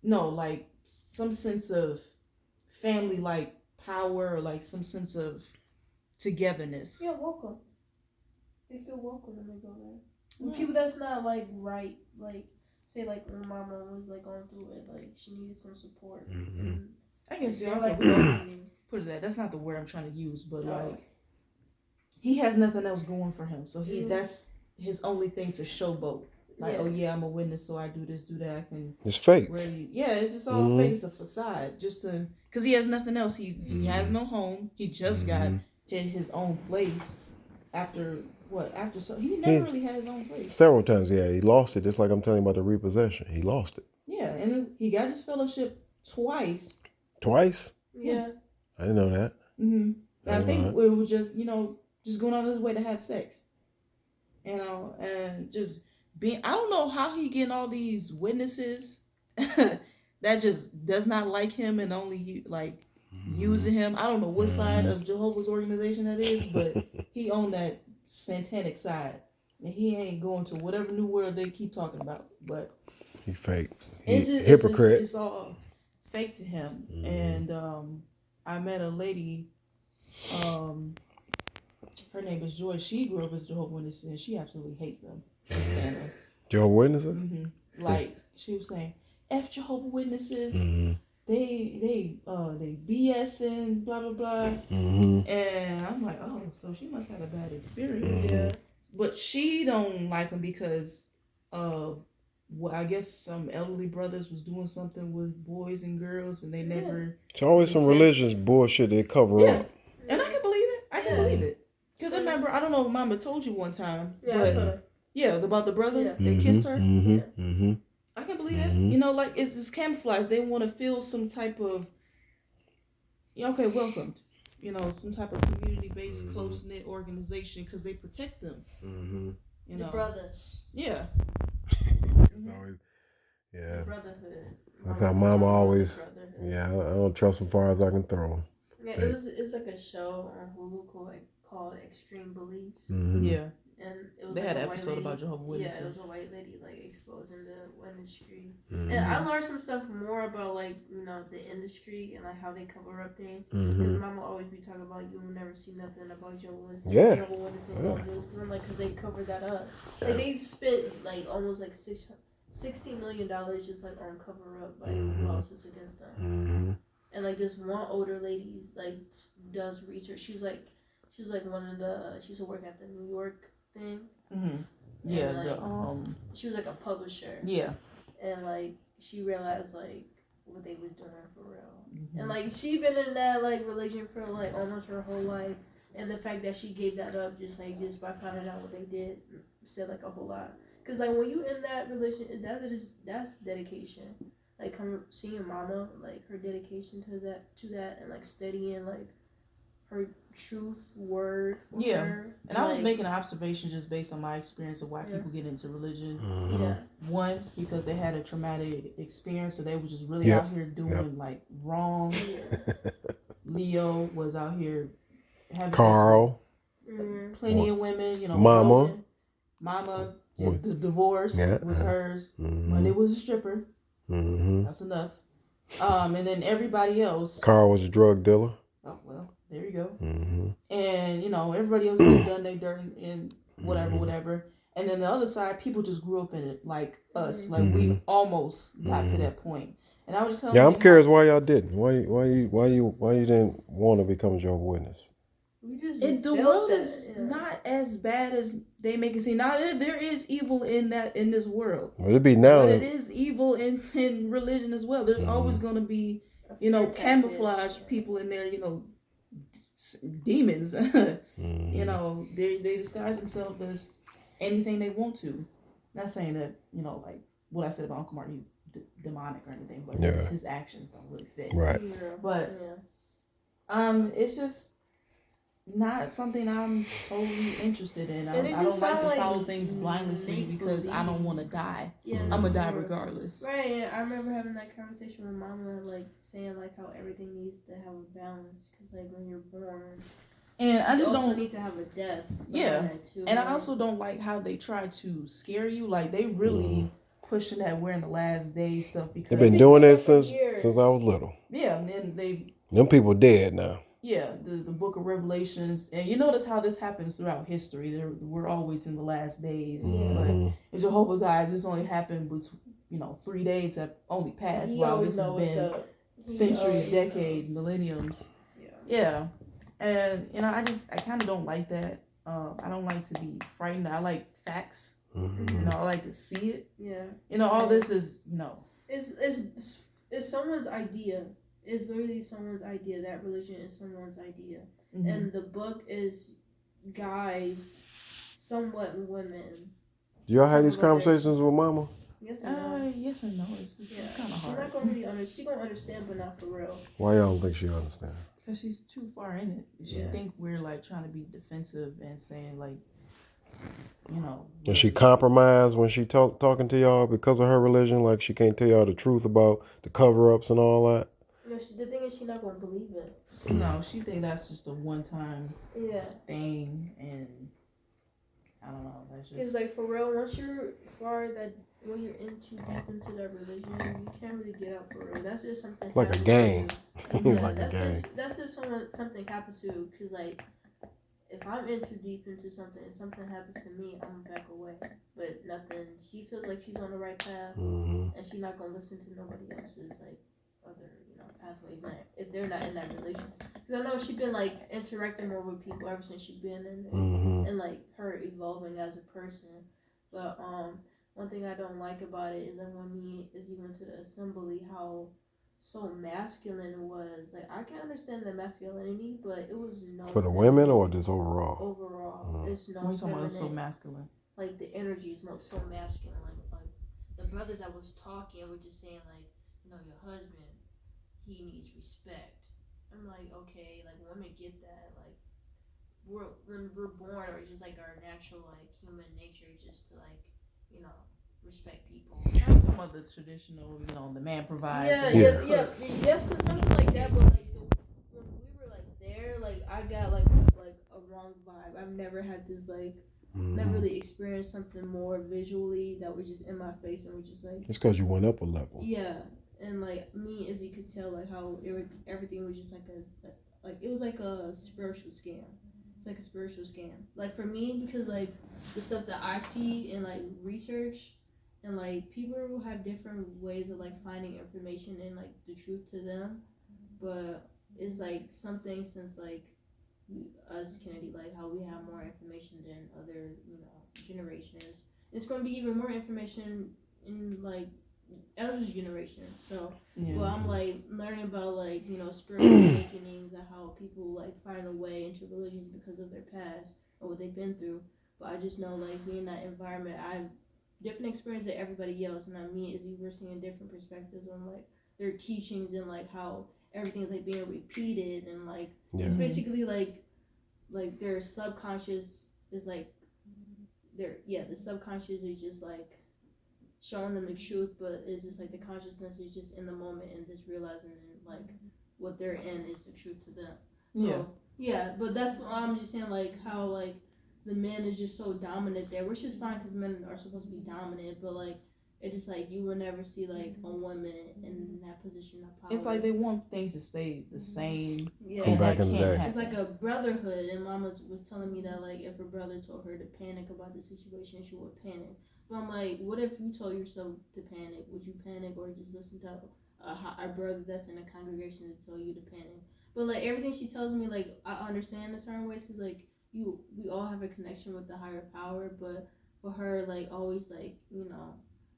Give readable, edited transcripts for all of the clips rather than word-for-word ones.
no, like some sense of family, like power, or like some sense of togetherness. Yeah, welcome. They feel welcome when they go there. When Yeah. people that's not like right, like say like when my mom was like going through it, like she needed some support. And I guess they're y'all like can welcoming. put it that. That's not the word I'm trying to use, but Oh. like he has nothing else going for him, so Mhm. that's his only thing to showboat. Like, Yeah. oh yeah, I'm a witness, so I do this, do that, and It's fake. really, yeah, it's just all fake. It's a facade, just to, because he has nothing else. He has no home. He just got his own place after what? After so he never really had his own place. Several times, yeah, he lost it. Just like I'm telling you about the repossession, he lost it. Yeah, and he got his fellowship twice. Twice? Yes. I didn't know that. Mm-hmm. I think know it was just just going out of his way to have sex, and just being. I don't know how he getting all these witnesses that just does not like him and only like using him. I don't know what side of Jehovah's organization that is, but he on that satanic side, and he ain't going to whatever new world they keep talking about. But He fake. it's He just, hypocrite. it's all fake to him. And I met a lady. Her name is Joy. She grew up as Jehovah's Witness, and she absolutely hates them. Can't stand them. Jehovah's Witnesses? Mm-hmm. Like she was saying, "F Jehovah's Witnesses. They BSing, blah blah blah." And I'm like, oh, so she must have a bad experience. Yeah. But she don't like them because of what I guess some elderly brothers was doing something with boys and girls, and they never. It's always some religious bullshit they cover up. And I can believe it. I can believe it. Because I remember, I don't know if Mama told you one time, but yeah, about the brother that kissed her. I can believe that. Like it's just camouflage. They want to feel some type of, okay, welcomed. Some type of community-based, close-knit organization because they protect them. The brothers. Yeah. It's always, The brotherhood. That's how Mama always. Yeah, I don't trust them far as I can throw them. Yeah, it's like a show on Hulu called Extreme Beliefs. Yeah. And it was they like had an episode about Jehovah's Witnesses. Yeah, it was a white lady like exposing the industry. And I learned some stuff more about like the industry and like how they cover up things. Because Mama always be talking about you will never see nothing about Jehovah's Witnesses. Yeah. Jehovah's Witnesses because I'm like, because they covered that up. Like they spent like almost like $16 million just like on cover up like lawsuits against them. And like this one older lady like does research. She was like one of the she used to work at the New York thing. Yeah, like, she was like a publisher. Yeah. And like she realized like what they was doing for real. And like she been in that like religion for like almost her whole life. And the fact that she gave that up just by finding out what they did said like a whole lot. Cause like when you in that religion, that's dedication. Like seeing Mama, like her dedication to that, and like studying like her truth word. Her. And I was making an observation just based on my experience of why people get into religion. One, because they had a traumatic experience, so they were just really out here doing like wrong. Leo was out here having Carl, plenty of women. Mama. The divorce was hers. Monday was a stripper. That's enough. And then everybody else. Carl was a drug dealer. Oh well, there you go. And everybody else has done their dirt and whatever. And then the other side, people just grew up in it like us. Like we almost got to that point. And I was just telling I'm curious why y'all didn't. Why you didn't want to become a Jehovah's Witness? The world is not as bad as they make it seem. Now there is evil in this world. Well, it'd be now. But it is evil in religion as well. There's always going to be camouflage people in there. Demons. They disguise themselves as anything they want to. Not saying that like what I said about Uncle Mark, he's demonic or anything, but his actions don't really fit. Right. But it's just not something I'm totally interested in. I don't like to follow things blindly because I don't want to die. Yeah, I'm gonna die regardless. Right. I remember having that conversation with Mama, like saying like how everything needs to have a balance because like when you're born, and I just don't need to have a death. Yeah, and I also don't like how they try to scare you. Like they really pushing that we're in the last days stuff They've because been doing that since I was little. yeah, and then Them people dead now. yeah, the book of Revelations, and you notice how this happens throughout history. We're always in the last days, but in Jehovah's eyes, this only happened, but 3 days have only passed. While this has been centuries, decades, millenniums. Yeah, and I kind of don't like that. I don't like to be frightened. I like facts. I like to see it. Yeah. All this is It's someone's idea. It's literally someone's idea. That religion is someone's idea, and the book is guys, somewhat women. Do y'all have these conversations with Mama? Yes and no. Yes and no. It's kind of hard. She's not gonna really she gonna understand, but not for real. Why y'all don't think she understand? Because she's too far in it. She think we're like trying to be defensive and saying like, Does she compromise when she talking to y'all because of her religion? Like she can't tell y'all the truth about the cover-ups and all that? No, the thing is, she's not gonna believe it. No, she think that's just a one-time thing, and I don't know. That's just because like for real, once you're when you're too deep into that religion, you can't really get out for real. That's if something like a game, like a game. That's if something happens to you. Because like if I'm in too deep into something and something happens to me, I'm back away. But nothing. She feels like she's on the right path, and she's not gonna listen to nobody else's like other pathways if they're not in that relation. Because I know she's been like interacting more with people ever since she's been in it, and like her evolving as a person. But one thing I don't like about it is that when me is even to the assembly, how so masculine it was. Like I can understand the masculinity, but it was no for the women or just overall. Overall, it's no. What are you talking about? So masculine. Like the energy is so masculine. Like the brothers that was talking were just saying like, your husband, he needs respect. I'm like, okay, like women get that. Like when we're born, or just like our natural like human nature, just to like, respect people. I'm talking about the traditional, the man provides. Yes, so something like that. But like when we were like there, like I got like a wrong vibe. I've never had this like. Never really experienced something more visually that was just in my face and was just like. It's because you went up a level. Yeah. And like me, as you could tell, like how everything was just like it was like a spiritual scam. It's like a spiritual scam. Like for me, because like the stuff that I see and like research, and like people have different ways of like finding information and like the truth to them, but it's like something since like us Kennedy, like how we have more information than other generations. It's going to be even more information in like elder's generation. So, well, I'm like learning about like spiritual awakenings and how people like find a way into religions because of their past or what they've been through. But I just know like being in that environment, I've different experience than everybody else, and I mean, is we're seeing different perspectives on like their teachings and like how everything is like being repeated and like it's basically like their subconscious is like the subconscious is just like showing them the truth, but it's just like the consciousness is just in the moment and just realizing like what they're in is the truth to them. So, but that's what I'm just saying, like how like the men is just so dominant there, which is fine because men are supposed to be dominant, but like it's just like you will never see like a woman in that position of power. It's like they want things to stay the same. Yeah, back in the day. It's like a brotherhood, and Mama was telling me that like if her brother told her to panic about the situation, she would panic. But I'm like, what if you told yourself to panic? Would you panic or just listen to a brother that's in a congregation to tell you to panic? But like everything she tells me, like I understand in certain ways because like we all have a connection with the higher power, but for her like always like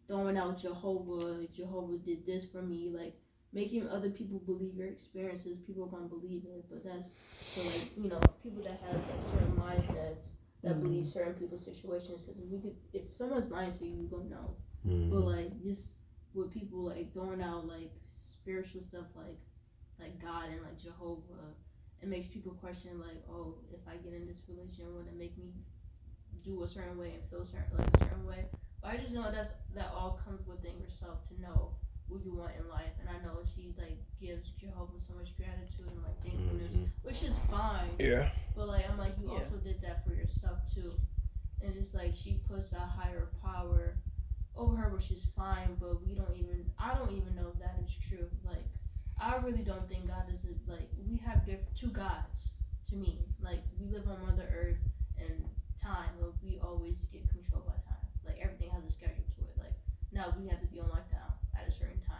throwing out Jehovah did this for me, like making other people believe your experiences, people are gonna believe it, but that's for like people that have like certain mindsets that believe certain people's situations, because if someone's lying to you, you're gonna know. But like just with people like throwing out like spiritual stuff like God and like Jehovah, it makes people question like, oh, if I get in this religion, would it make me do a certain way and feel a certain way? But I just know that all comes within yourself to know what you want in life. And I know she like gives Jehovah so much gratitude and like thankfulness, which is fine. Yeah. But like I'm like, you also did that for yourself too. And just like she puts a higher power over her, which is fine, but I don't even know if that is true. Like, I really don't think God is like, we have two gods to me. Like, we live on Mother Earth and time, but we always get controlled by time. Like, everything has a schedule to it. Like, now we have to be on lockdown at a certain time.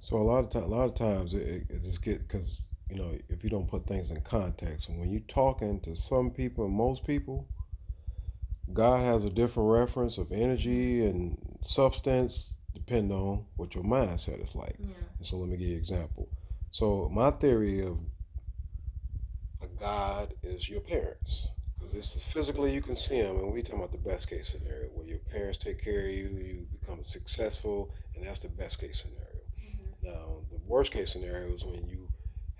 So a lot of times it just get because if you don't put things in context, when you're talking to some people and most people, God has a different reference of energy and substance depending on what your mindset is like. Yeah. And so let me give you an example. So my theory of a God is your parents. Because this is physically you can see them, and we talking about the best case scenario where your parents take care of you, you become successful, and that's the best case scenario. Now, the worst case scenario is when you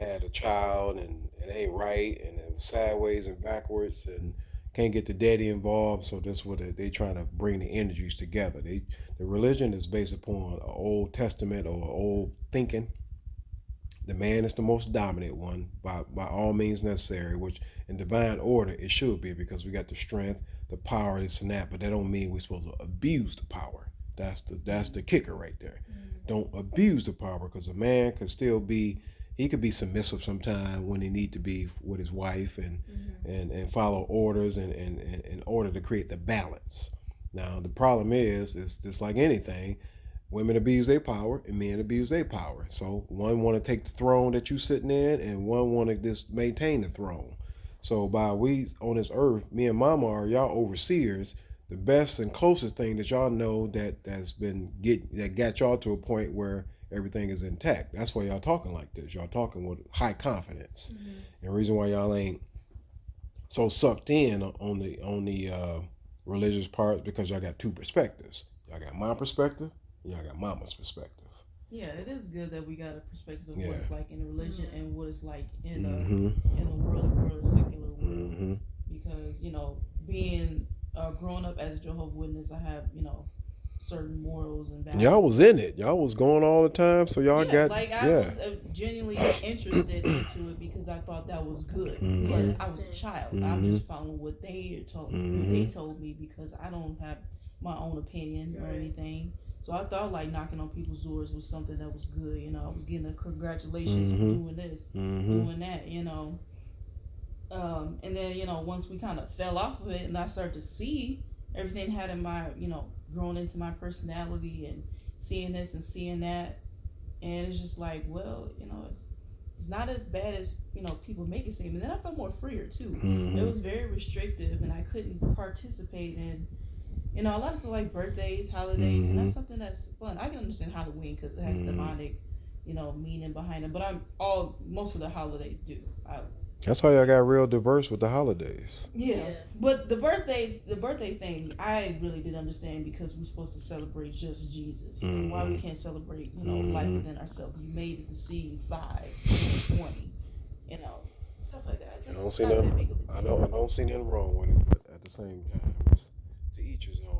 had a child and it ain't right and it was sideways and backwards and can't get the daddy involved. So that's what they trying to bring the energies together. The religion is based upon an Old Testament or old thinking. The man is the most dominant one by all means necessary, which in divine order it should be because we got the strength, the power, this and that. But that don't mean we're supposed to abuse the power. That's the kicker right there. Don't abuse the power because a man could still be he could be submissive sometime when he need to be with his wife and follow orders and in order to create the balance. Now the problem is just like anything, women abuse their power and men abuse their power. So one want to take the throne that you sitting in and one want to just maintain the throne. So by we on this earth, me and mama are y'all overseers. The best and closest thing that y'all know that got y'all to a point where everything is intact. That's why y'all talking like this. Y'all talking with high confidence. And the reason why y'all ain't so sucked in on the religious part because y'all got two perspectives. Y'all got my perspective, and y'all got mama's perspective. Yeah, it is good that we got a perspective of Yeah. what it's like in religion and what it's like in Mm-hmm. in the world, a secular world. Mm-hmm. Because being growing up as a Jehovah's Witness, I have certain morals and values. Y'all was in it. Y'all was going all the time, so y'all Yeah, got like I was genuinely interested into it because I thought that was good. Mhm. But I was a child. I'm Mhm. just following what they told what Mhm. they told me because I don't have my own opinion or Right. anything. So I thought like knocking on people's doors was something that was good. I was getting a congratulations for Mhm. doing this, Mhm. doing that. And then once we kind of fell off of it, and I started to see everything had in my grown into my personality and seeing this and seeing that, and it's just like, well, it's not as bad as people make it seem. And then I felt more freer too. It Mhm. was very restrictive, and I couldn't participate in a lot of stuff like birthdays, holidays, and that's something that's fun. I can understand Halloween because it has demonic meaning behind it, but most of the holidays do. That's how y'all got real diverse with the holidays. Yeah, but the birthday thing, I really didn't understand because we're supposed to celebrate just Jesus. Why we can't celebrate, life within ourselves? You made it to see 5, 20, stuff like that. I don't It's see not that nothing. big of a I deal. don't see nothing wrong with it, but at the same time, it's to each his own.